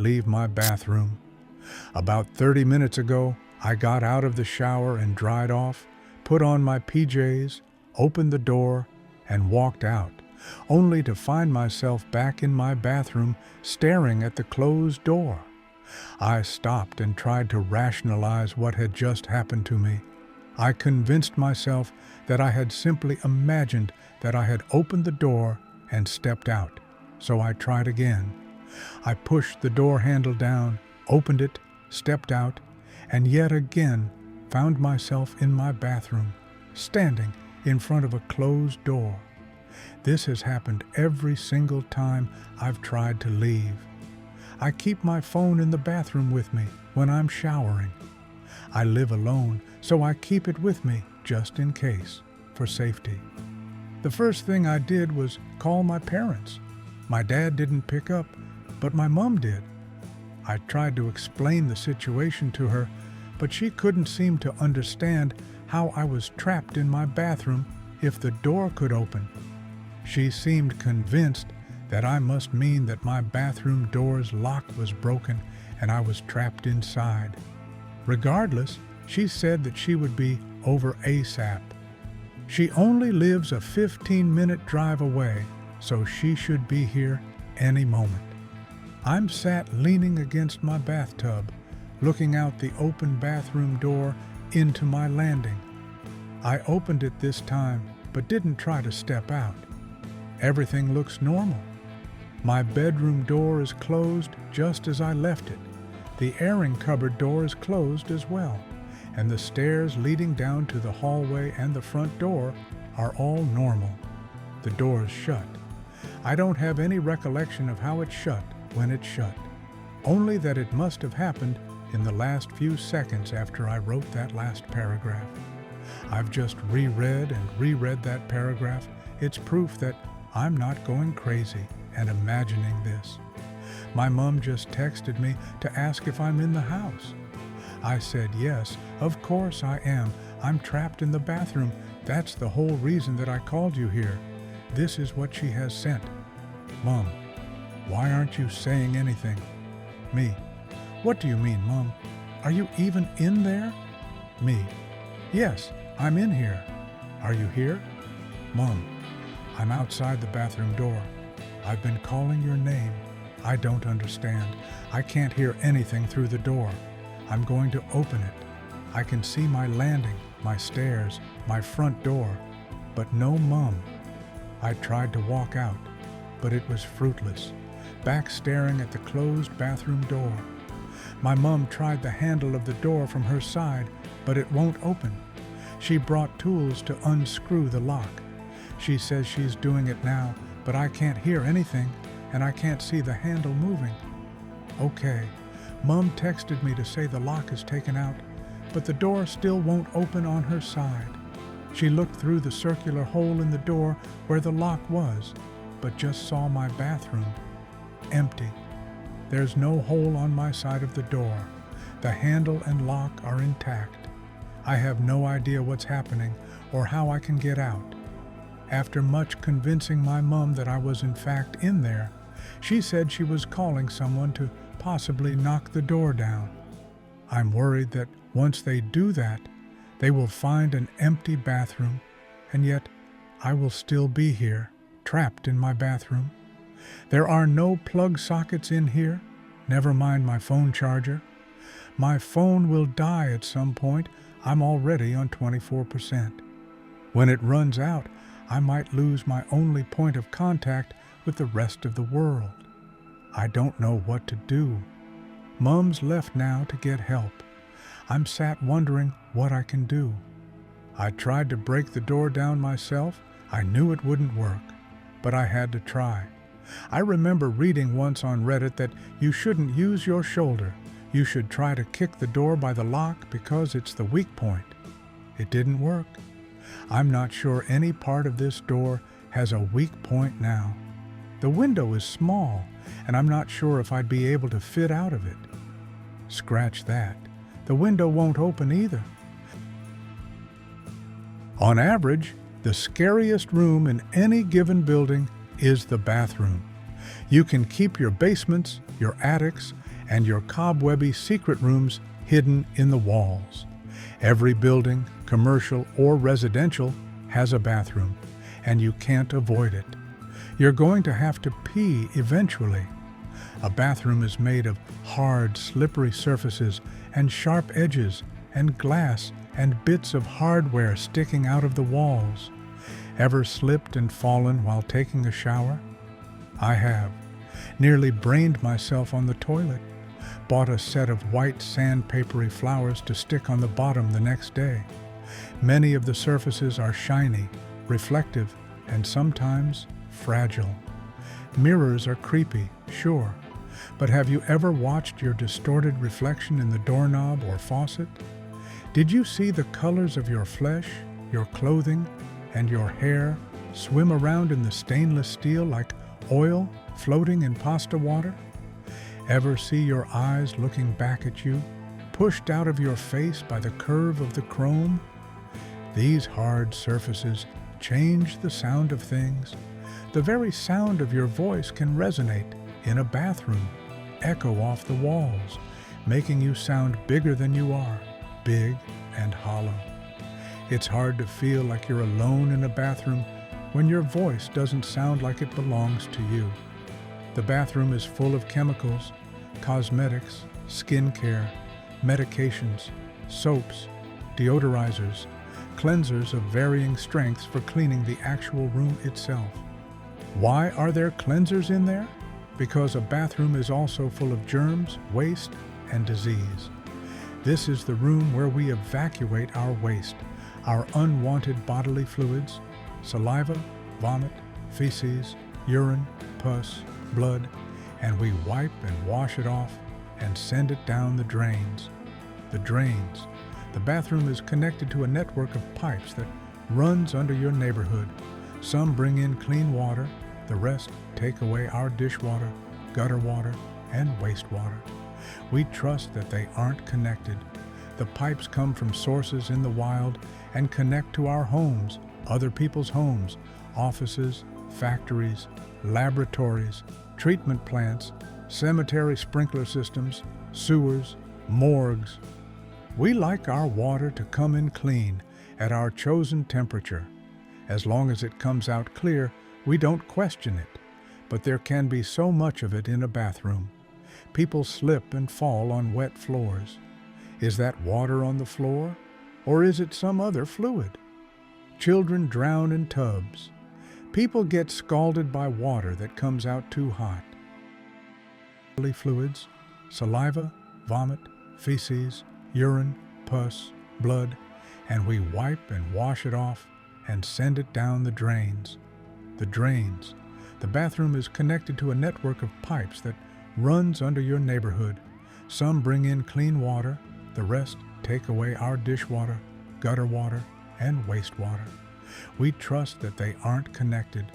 leave my bathroom. About 30 minutes ago, I got out of the shower and dried off, put on my PJs, opened the door, and walked out, only to find myself back in my bathroom staring at the closed door. I stopped and tried to rationalize what had just happened to me. I convinced myself that I had simply imagined that I had opened the door and stepped out, so I tried again. I pushed the door handle down, opened it, stepped out, and yet again found myself in my bathroom, standing in front of a closed door. This has happened every single time I've tried to leave. I keep my phone in the bathroom with me when I'm showering. I live alone, so I keep it with me just in case, for safety. The first thing I did was call my parents. My dad didn't pick up, but my mom did. I tried to explain the situation to her, but she couldn't seem to understand how I was trapped in my bathroom if the door could open. She seemed convinced that I must mean that my bathroom door's lock was broken and I was trapped inside. Regardless, she said that she would be over ASAP. She only lives a 15-minute drive away, so she should be here any moment. I'm sat leaning against my bathtub, looking out the open bathroom door into my landing. I opened it this time, but didn't try to step out. Everything looks normal. My bedroom door is closed just as I left it. The airing cupboard door is closed as well, and the stairs leading down to the hallway and the front door are all normal. The door is shut. I don't have any recollection of how it shut when it shut, only that it must have happened in the last few seconds after I wrote that last paragraph. I've just reread and reread that paragraph. It's proof that I'm not going crazy and imagining this. My mom just texted me to ask if I'm in the house. I said yes, of course I am. I'm trapped in the bathroom. That's the whole reason that I called you here. This is what she has sent. Mom, why aren't you saying anything? Me, what do you mean, Mom? Are you even in there? Me, yes, I'm in here. Are you here? Mom, I'm outside the bathroom door. I've been calling your name. I don't understand. I can't hear anything through the door. I'm going to open it. I can see my landing, my stairs, my front door, but no Mom. I tried to walk out, but it was fruitless, back staring at the closed bathroom door. My mom tried the handle of the door from her side, but it won't open. She brought tools to unscrew the lock. She says she's doing it now, but I can't hear anything, and I can't see the handle moving. Okay, Mom texted me to say the lock is taken out, but the door still won't open on her side. She looked through the circular hole in the door where the lock was, but just saw my bathroom. Empty. There's no hole on my side of the door. The handle and lock are intact. I have no idea what's happening or how I can get out. After much convincing my mom that I was in fact in there, she said she was calling someone to possibly knock the door down. I'm worried that once they do that, they will find an empty bathroom, and yet I will still be here, trapped in my bathroom. There are no plug sockets in here, never mind my phone charger. My phone will die at some point. I'm already on 24%. When it runs out, I might lose my only point of contact with the rest of the world. I don't know what to do. Mom's left now to get help. I'm sat wondering what I can do. I tried to break the door down myself. I knew it wouldn't work, but I had to try. I remember reading once on Reddit that you shouldn't use your shoulder. You should try to kick the door by the lock because it's the weak point. It didn't work. I'm not sure any part of this door has a weak point now. The window is small, and I'm not sure if I'd be able to fit out of it. Scratch that. The window won't open either. On average, the scariest room in any given building is the bathroom. You can keep your basements, your attics, and your cobwebby secret rooms hidden in the walls. Every building, commercial or residential, has a bathroom, and you can't avoid it. You're going to have to pee eventually. A bathroom is made of hard, slippery surfaces and sharp edges and glass and bits of hardware sticking out of the walls. Ever slipped and fallen while taking a shower? I have. Nearly brained myself on the toilet. Bought a set of white sandpapery flowers to stick on the bottom the next day. Many of the surfaces are shiny, reflective, and sometimes fragile. Mirrors are creepy, sure, but have you ever watched your distorted reflection in the doorknob or faucet? Did you see the colors of your flesh, your clothing, and your hair swim around in the stainless steel like oil floating in pasta water? Ever see your eyes looking back at you, pushed out of your face by the curve of the chrome? These hard surfaces change the sound of things. The very sound of your voice can resonate in a bathroom, echo off the walls, making you sound bigger than you are, big and hollow. It's hard to feel like you're alone in a bathroom when your voice doesn't sound like it belongs to you. The bathroom is full of chemicals, cosmetics, skincare, medications, soaps, deodorizers, cleansers of varying strengths for cleaning the actual room itself. Why are there cleansers in there? Because a bathroom is also full of germs, waste, and disease. This is the room where we evacuate our waste, our unwanted bodily fluids, saliva, vomit, feces, urine, pus, blood, and we wipe and wash it off and send it down the drains. The drains. The bathroom is connected to a network of pipes that runs under your neighborhood. Some bring in clean water, the rest take away our dishwater, gutter water, and wastewater. We trust that they aren't connected. The pipes come from sources in the wild and connect to our homes, other people's homes, offices, factories, laboratories, treatment plants, cemetery sprinkler systems, sewers, morgues. We like our water to come in clean at our chosen temperature. As long as it comes out clear, we don't question it. But there can be so much of it in a bathroom. People slip and fall on wet floors. Is that water on the floor, or is it some other fluid? Children drown in tubs. People get scalded by water that comes out too hot. Fluids, saliva, vomit, feces, urine, pus, blood, and we wipe and wash it off and send it down the drains. The drains. The bathroom is connected to a network of pipes that runs under your neighborhood. Some bring in clean water, the rest take away our dishwater, gutter water, and wastewater. We trust that they aren't connected.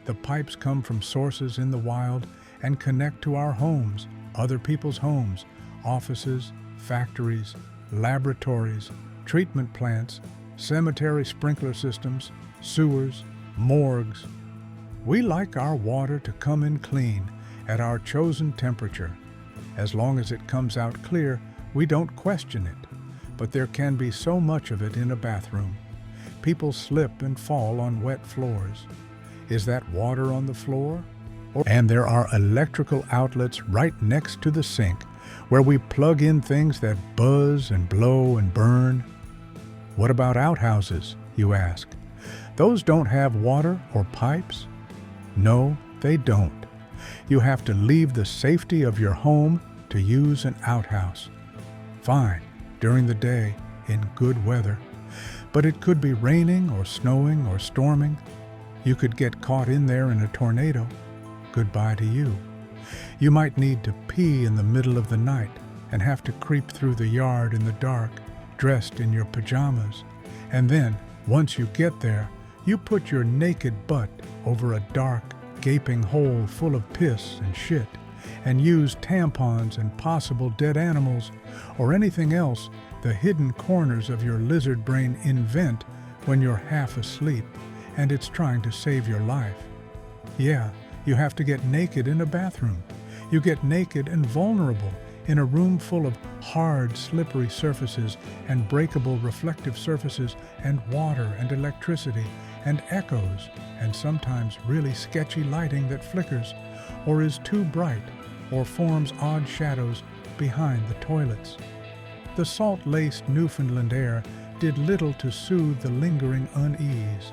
The pipes come from sources in the wild and connect to our homes, other people's homes, offices, factories, laboratories, treatment plants, cemetery sprinkler systems, sewers, morgues. We like our water to come in clean at our chosen temperature. As long as it comes out clear, we don't question it. But there can be so much of it in a bathroom. People slip and fall on wet floors. Is that water on the floor? And there are electrical outlets right next to the sink where we plug in things that buzz and blow and burn. What about outhouses, you ask? Those don't have water or pipes? No, they don't. You have to leave the safety of your home to use an outhouse. Fine, during the day, in good weather. But it could be raining or snowing or storming. You could get caught in there in a tornado. Goodbye to you. You might need to pee in the middle of the night and have to creep through the yard in the dark, dressed in your pajamas. And then, once you get there, you put your naked butt over a dark, gaping hole full of piss and shit, and use tampons and possible dead animals or anything else the hidden corners of your lizard brain invent when you're half asleep and it's trying to save your life. Yeah, you have to get naked in a bathroom. You get naked and vulnerable In a room full of hard, slippery surfaces and breakable reflective surfaces and water and electricity and echoes and sometimes really sketchy lighting that flickers or is too bright or forms odd shadows behind the toilets. The salt-laced Newfoundland air did little to soothe the lingering unease.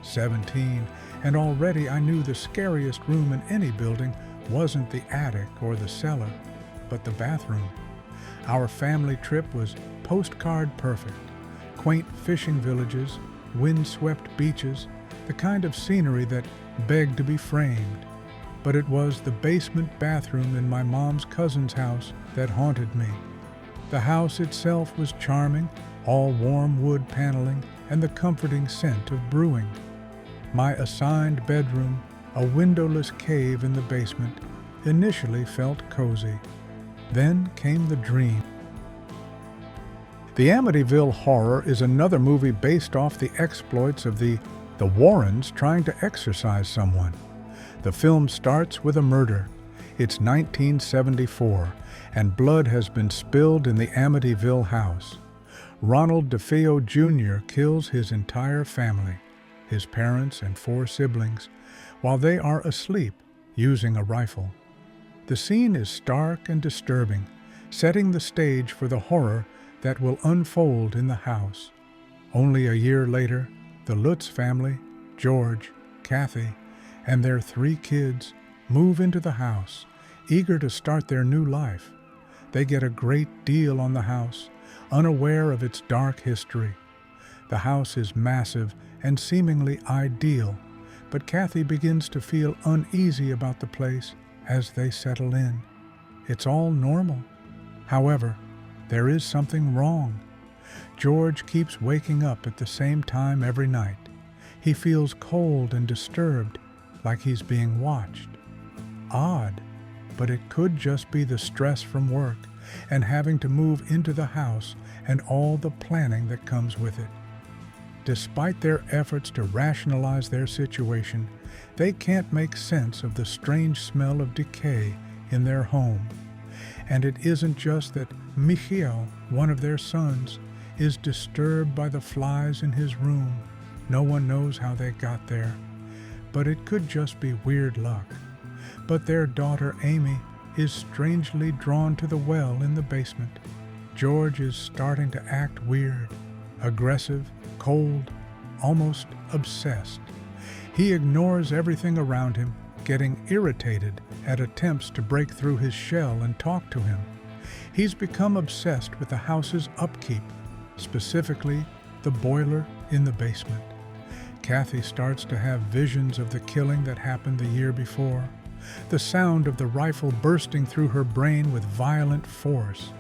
17, and already I knew the scariest room in any building wasn't the attic or the cellar, but the bathroom. Our family trip was postcard perfect. Quaint fishing villages, wind-swept beaches, the kind of scenery that begged to be framed. But it was the basement bathroom in my mom's cousin's house that haunted me. The house itself was charming, all warm wood paneling and the comforting scent of brewing. My assigned bedroom, a windowless cave in the basement, initially felt cozy. Then came the dream. The Amityville Horror is another movie based off the exploits of the Warrens trying to exorcise someone. The film starts with a murder. It's 1974, and blood has been spilled in the Amityville house. Ronald DeFeo Jr. kills his entire family, his parents and 4 siblings, while they are asleep using a rifle. The scene is stark and disturbing, setting the stage for the horror that will unfold in the house. Only a year later, the Lutz family, George, Kathy, and their 3 kids move into the house, eager to start their new life. They get a great deal on the house, unaware of its dark history. The house is massive and seemingly ideal, but Kathy begins to feel uneasy about the place as they settle in. It's all normal. However, there is something wrong. George keeps waking up at the same time every night. He feels cold and disturbed, like he's being watched. Odd, but it could just be the stress from work and having to move into the house and all the planning that comes with it. Despite their efforts to rationalize their situation, they can't make sense of the strange smell of decay in their home. And it isn't just that Michiel, one of their sons, is disturbed by the flies in his room. No one knows how they got there, but it could just be weird luck. But their daughter Amy is strangely drawn to the well in the basement. George is starting to act weird, aggressive, cold, almost obsessed. He ignores everything around him, getting irritated at attempts to break through his shell and talk to him. He's become obsessed with the house's upkeep, specifically the boiler in the basement. Kathy starts to have visions of the killing that happened the year before, the sound of the rifle bursting through her brain with violent force,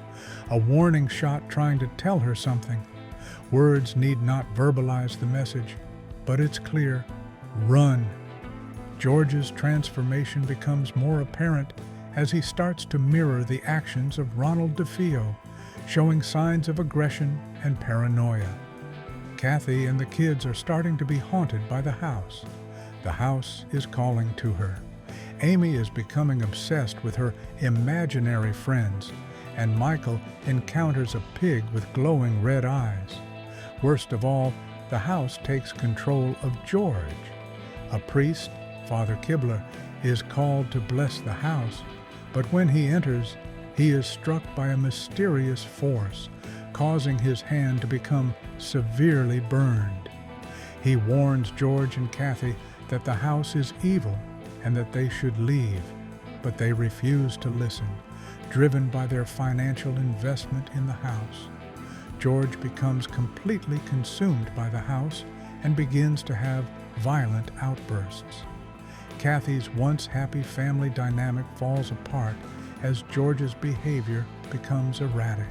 a warning shot trying to tell her something. Words need not verbalize the message, but it's clear: run. George's transformation becomes more apparent as he starts to mirror the actions of Ronald DeFeo, showing signs of aggression and paranoia. Kathy and the kids are starting to be haunted by the house. The house is calling to her. Amy is becoming obsessed with her imaginary friends, and Michael encounters a pig with glowing red eyes. Worst of all, the house takes control of George. A priest, Father Kibler, is called to bless the house, but when he enters, he is struck by a mysterious force, causing his hand to become severely burned. He warns George and Kathy that the house is evil and that they should leave, but they refuse to listen, driven by their financial investment in the house. George becomes completely consumed by the house and begins to have violent outbursts. Kathy's once happy family dynamic falls apart as George's behavior becomes erratic.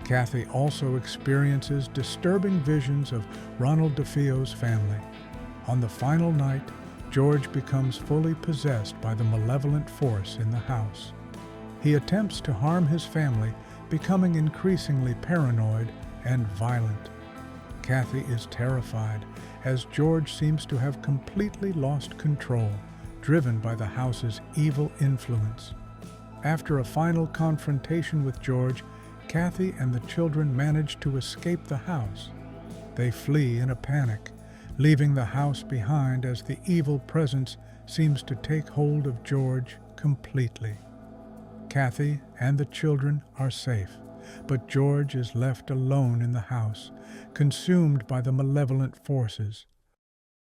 Kathy also experiences disturbing visions of Ronald DeFeo's family. On the final night, George becomes fully possessed by the malevolent force in the house. He attempts to harm his family, becoming increasingly paranoid and violent. Kathy is terrified as George seems to have completely lost control, driven by the house's evil influence. After a final confrontation with George, Kathy and the children manage to escape the house. They flee in a panic, leaving the house behind as the evil presence seems to take hold of George completely. Kathy and the children are safe, but George is left alone in the house, consumed by the malevolent forces.